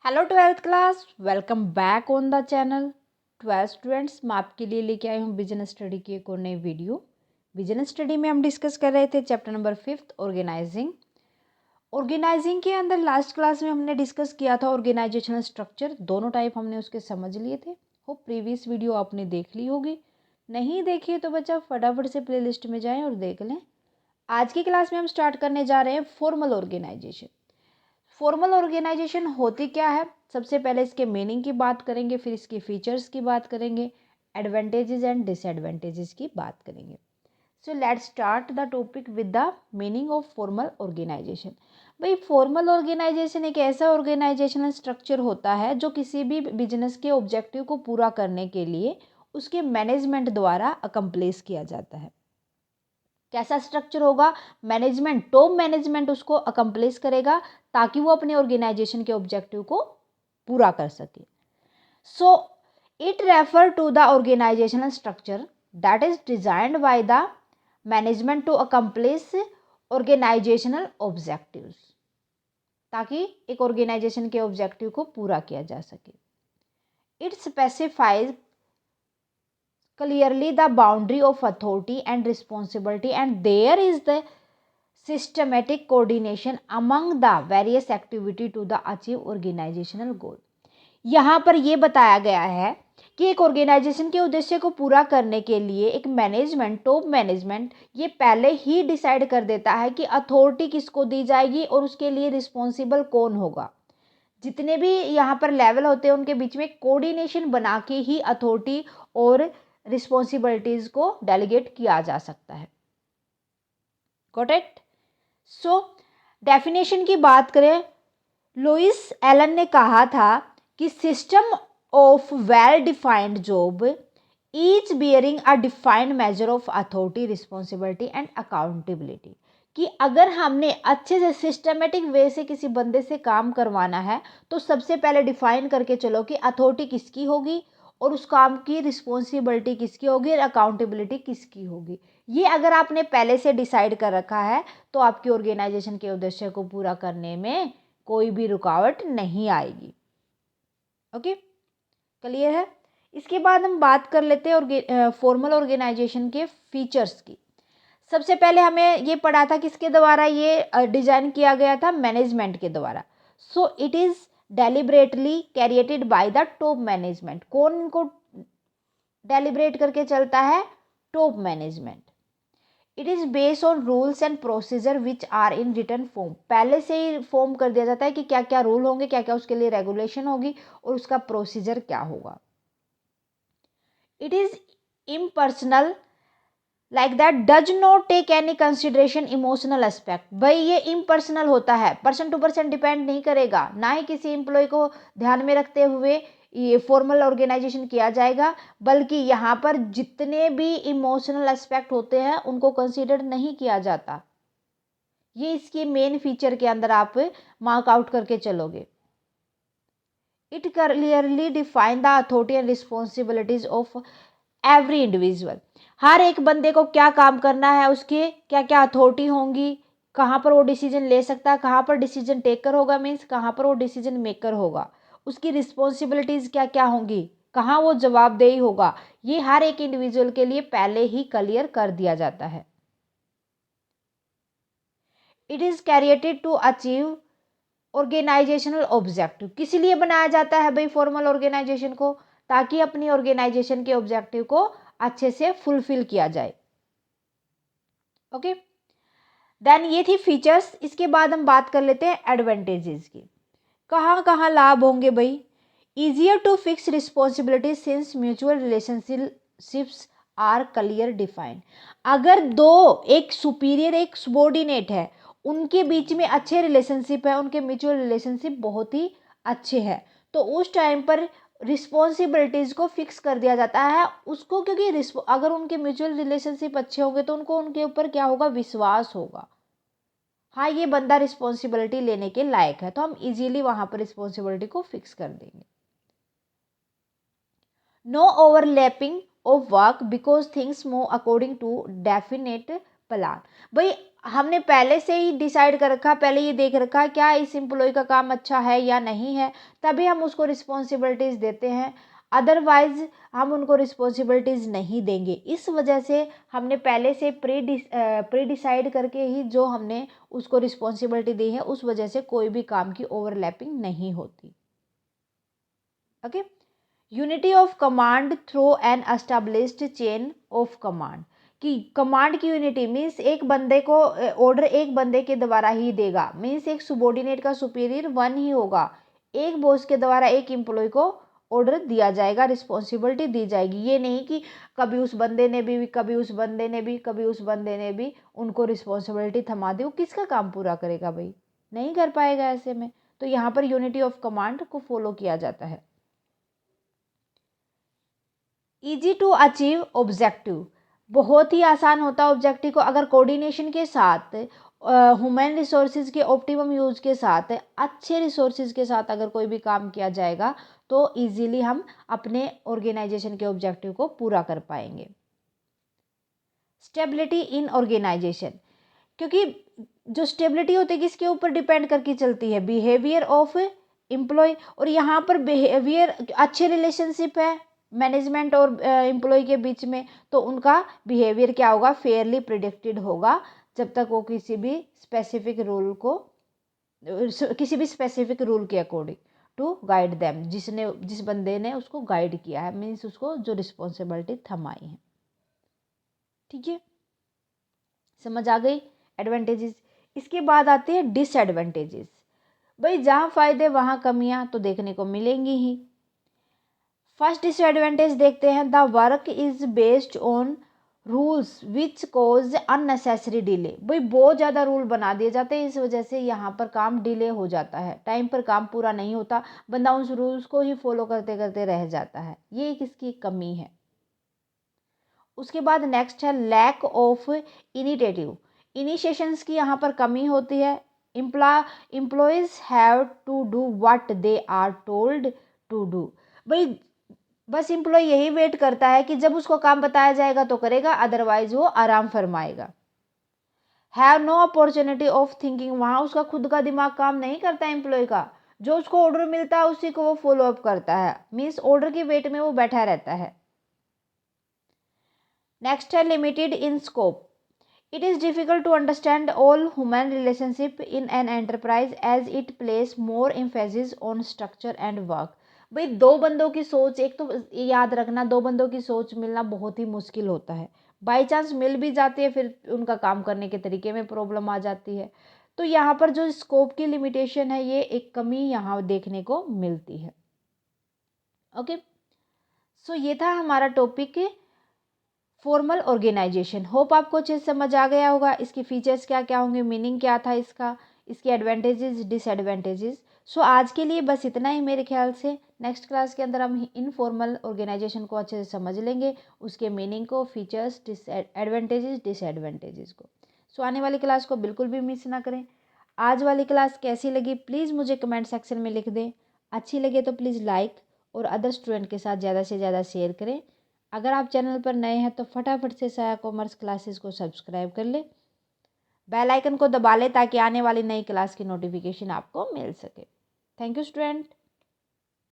Hello twelfth class, welcome back on the channel. Twelfth students, मैं आपके लिए लेके आई हूँ बिजनेस स्टडी की एक और नई वीडियो। बिजनेस स्टडी में हम डिस्कस कर रहे थे चैप्टर नंबर 5 ऑर्गेनाइजिंग। ऑर्गेनाइजिंग के अंदर लास्ट क्लास में हमने डिस्कस किया था ऑर्गेनाइजेशनल स्ट्रक्चर, दोनों टाइप हमने उसके समझ लिए थे। वो प्रीवियस वीडियो आपने देख ली होगी, नहीं देखी है तो बच्चा फटाफट से प्लेलिस्ट में जाएं और देख लें। आज की क्लास में हम स्टार्ट करने जा रहे हैं फॉर्मल ऑर्गेनाइजेशन। फॉर्मल ऑर्गेनाइजेशन होती क्या है, सबसे पहले इसके मीनिंग की बात करेंगे, फिर इसके फीचर्स की बात करेंगे, एडवांटेजेस एंड डिसएडवांटेजेस की बात करेंगे। So let's start the topic with the meaning of formal organisation. भाई, फॉर्मल ऑर्गेनाइजेशन एक ऐसा ऑर्गेनाइजेशनल स्ट्रक्चर होता है जो किसी भी बिजनेस के ऑब्जेक्टिव को पूरा करने के लिए उसके मैनेजमेंट द्वारा अकम्प्लिश किया जाता है। कैसा स्ट्रक्चर होगा? मैनेजमेंट, टॉप मैनेजमेंट उसको अकम्प्लिश करेगा ताकि वो अपने ऑर्गेनाइजेशन के ऑब्जेक्टिव को पूरा कर सके। So it refer to the organisational structure that is designed by the management to accomplish organisational objectives, ताकि एक ऑर्गेनाइजेशन के ऑब्जेक्टिव को पूरा किया जा सके। It specifies clearly the boundary of authority and responsibility, and there is the systematic coordination among the various activity to the achieve organizational goal। यहाँ पर ये बताया गया है कि एक ऑर्गेनाइजेशन के उद्देश्य को पूरा करने के लिए एक मैनेजमेंट, टॉप मैनेजमेंट, ये पहले ही डिसाइड कर देता है कि अथॉरिटी किसको दी जाएगी और उसके लिए रिस्पॉन्सिबल कौन होगा। जितने भी यहाँ पर लेवल होते हैं उनके बीच में कोऑर्डिनेशन बना के ही अथॉरिटी और रिस्पॉन्सिबिलिटीज को डेलीगेट किया जा सकता है। Got it? सो डेफिनेशन की बात करें, लुइस एलन ने कहा था कि system of well defined job each bearing a defined measure of authority, responsibility and accountability, कि अगर हमने अच्छे से सिस्टमेटिक वे से किसी बंदे से काम करवाना है तो सबसे पहले डिफाइन करके चलो कि अथॉरिटी किसकी होगी और उस काम की रिस्पॉन्सिबिलिटी किसकी होगी और अकाउंटेबिलिटी किसकी होगी। ये अगर आपने पहले से डिसाइड कर रखा है तो आपकी ऑर्गेनाइजेशन के उद्देश्य को पूरा करने में कोई भी रुकावट नहीं आएगी। ओके, क्लियर है? इसके बाद हम बात कर लेते हैं फॉर्मल ऑर्गेनाइजेशन के फीचर्स की। सबसे पहले हमें ये पढ़ा था किसके द्वारा ये डिजाइन किया गया था? मैनेजमेंट के द्वारा। So it is deliberately created by the top management. कौन इनको डेलिबरेट करके चलता है? Top management. It is based on rules and procedure which are in written form. पहले से ही फॉर्म कर दिया जाता है कि क्या क्या रूल होंगे, क्या क्या उसके लिए रेगुलेशन होगी और उसका प्रोसीजर क्या होगा। It is impersonal like that, does not take any consideration emotional aspect. भाई ये इम्पर्सनल होता है, पर्सन टू पर्सन डिपेंड नहीं करेगा, ना ही किसी एम्प्लॉय को ध्यान में रखते हुए ये फॉर्मल ऑर्गेनाइजेशन किया जाएगा, बल्कि यहाँ पर जितने भी इमोशनल एस्पेक्ट होते हैं उनको कंसिडर नहीं किया जाता। ये इसके मेन फीचर के अंदर आप मार्क आउट करके चलोगे। It clearly define the authority and responsibilities of every individual. हर एक बंदे को क्या काम करना है, उसके क्या क्या अथॉरिटी होंगी, कहाँ पर वो डिसीजन ले सकता है, कहाँ पर डिसीजन टेकर होगा, मीन्स कहाँ पर वो डिसीजन मेकर होगा, उसकी रिस्पॉन्सिबिलिटीज क्या क्या होंगी, कहाँ वो जवाबदेही होगा, ये हर एक इंडिविजुअल के लिए पहले ही क्लियर कर दिया जाता है। It is created to achieve organisational objective. किस लिए बनाया जाता है भाई फॉर्मल ऑर्गेनाइजेशन को? ताकि अपनी ऑर्गेनाइजेशन के ऑब्जेक्टिव को अच्छे से फुलफिल किया जाए। ओके, देन ये थी फीचर्स। इसके बाद हम बात कर लेते हैं एडवांटेजेस की। कहाँ कहाँ लाभ होंगे भाई? Easier to fix responsibility since mutual relationships are clear defined. अगर दो, एक सुपीरियर एक सबॉर्डिनेट है, उनके बीच में अच्छे रिलेशनशिप है, उनके म्यूचुअल रिलेशनशिप बहुत ही अच्छे हैं, तो उस टाइम पर रिस्पॉन्सिबिलिटीज़ को फिक्स कर दिया जाता है उसको, क्योंकि अगर उनके म्यूचुअल रिलेशनशिप अच्छे होंगे तो उनको उनके ऊपर क्या होगा? विश्वास होगा। हाँ, ये बंदा रिस्पॉन्सिबिलिटी लेने के लायक है, तो हम इजीली वहां पर रिस्पॉन्सिबिलिटी को फिक्स कर देंगे। No overlapping of work because things move according to definite plan. भाई हमने पहले से ही डिसाइड कर रखा, पहले ये देख रखा क्या इस एम्प्लॉय का काम अच्छा है या नहीं है, तभी हम उसको रिस्पॉन्सिबिलिटीज़ देते हैं। अदरवाइज हम उनको रिस्पॉन्सिबिलिटीज़ नहीं देंगे। इस वजह से हमने पहले से प्री डिसाइड करके ही जो हमने उसको रिस्पॉन्सिबिलिटी दी है, उस वजह से कोई भी काम की ओवरलैपिंग नहीं होती। Okay, unity of command through an established chain of command, कि कमांड की यूनिटी मीन्स एक बंदे को ऑर्डर एक बंदे के द्वारा ही देगा, मीन्स एक सुबॉर्डिनेट का सुपीरियर वन ही होगा। एक बॉस के द्वारा एक एम्प्लॉय को ऑर्डर दिया जाएगा, रिस्पॉन्सिबिलिटी दी जाएगी। ये नहीं कि कभी उस बंदे ने भी, कभी उस बंदे ने भी, कभी उस बंदे ने भी उनको रिस्पॉन्सिबिलिटी थमा दी। वो किसका काम पूरा करेगा भाई, नहीं कर पाएगा ऐसे में। तो यहाँ पर यूनिटी ऑफ कमांड को फॉलो किया जाता है। ईजी टू अचीव ऑब्जेक्टिव, बहुत ही आसान होता है ऑब्जेक्टिव को अगर कोऑर्डिनेशन के साथ, ह्यूमन रिसोर्सेज के ऑप्टिमम यूज के साथ, अच्छे रिसोर्सेज के साथ अगर कोई भी काम किया जाएगा तो इजीली हम अपने ऑर्गेनाइजेशन के ऑब्जेक्टिव को पूरा कर पाएंगे। स्टेबिलिटी इन ऑर्गेनाइजेशन, क्योंकि जो स्टेबिलिटी होती है किसके ऊपर डिपेंड करके चलती है, बिहेवियर ऑफ एम्प्लॉय। और यहाँ पर बिहेवियर, अच्छे रिलेशनशिप है मैनेजमेंट और एम्प्लॉय के बीच में, तो उनका बिहेवियर क्या होगा, फेयरली प्रिडिक्टेड होगा, जब तक वो किसी भी स्पेसिफिक रूल के अकॉर्डिंग टू गाइड देम, जिस बंदे ने उसको गाइड किया है, मीन्स उसको जो रिस्पॉन्सिबिलिटी थमाई है। ठीक है, समझ आ गई एडवांटेजेस। इसके बाद आते हैं डिसएडवांटेजेस। भाई जहाँ फायदे वहाँ कमियाँ तो देखने को मिलेंगी ही। फर्स्ट डिसएडवांटेज देखते हैं, the work is based on rules which cause unnecessary delay. भाई बहुत ज़्यादा रूल बना दिए जाते हैं, इस वजह से यहाँ पर काम डिले हो जाता है, टाइम पर काम पूरा नहीं होता, बंदा उस रूल्स को ही फॉलो करते करते रह जाता है। ये एक इसकी कमी है। उसके बाद नेक्स्ट है लैक ऑफ इनिशिएशंस की यहाँ पर कमी होती है। Employees have to do what they are told to do. भाई बस एम्प्लॉय यही वेट करता है कि जब उसको काम बताया जाएगा तो करेगा, अदरवाइज वो आराम फरमाएगा। Have no opportunity of thinking, वहाँ उसका खुद का दिमाग काम नहीं करता एम्प्लॉय का, जो उसको ऑर्डर मिलता है उसी को वो फॉलो अप करता है, मीन्स ऑर्डर की वेट में वो बैठा रहता है। नेक्स्ट है limited in scope, it is difficult to understand all human relationship in an enterprise as it place more emphasis on structure and work. भाई दो बंदों की सोच, एक तो याद रखना, दो बंदों की सोच मिलना बहुत ही मुश्किल होता है, बाई चांस मिल भी जाती है फिर उनका काम करने के तरीके में प्रॉब्लम आ जाती है। तो यहाँ पर जो स्कोप की लिमिटेशन है, ये एक कमी यहाँ देखने को मिलती है। ओके, सो ये था हमारा टॉपिक फॉर्मल ऑर्गेनाइजेशन। होप आपको अच्छे से समझ आ गया होगा, इसके फीचर्स क्या क्या होंगे, मीनिंग क्या था इसका, इसके एडवांटेजेस डिसएडवांटेजेस। सो आज के लिए बस इतना ही मेरे ख्याल से। नेक्स्ट क्लास के अंदर हम इनफॉर्मल ऑर्गेनाइजेशन को अच्छे से समझ लेंगे, उसके मीनिंग को, फीचर्स, एडवांटेजेस, डिसएडवांटेजेस को। सो आने वाली क्लास को बिल्कुल भी मिस ना करें। आज वाली क्लास कैसी लगी प्लीज़ मुझे कमेंट सेक्शन में लिख दें। अच्छी लगे तो प्लीज़ लाइक और अदर स्टूडेंट के साथ ज़्यादा से ज़्यादा शेयर करें। अगर आप चैनल पर नए हैं तो फटाफट से साया कॉमर्स क्लासेस को सब्सक्राइब कर ले, बेल आइकन को दबा लें ताकि आने वाली नई क्लास की नोटिफिकेशन आपको मिल सके। Thank you student.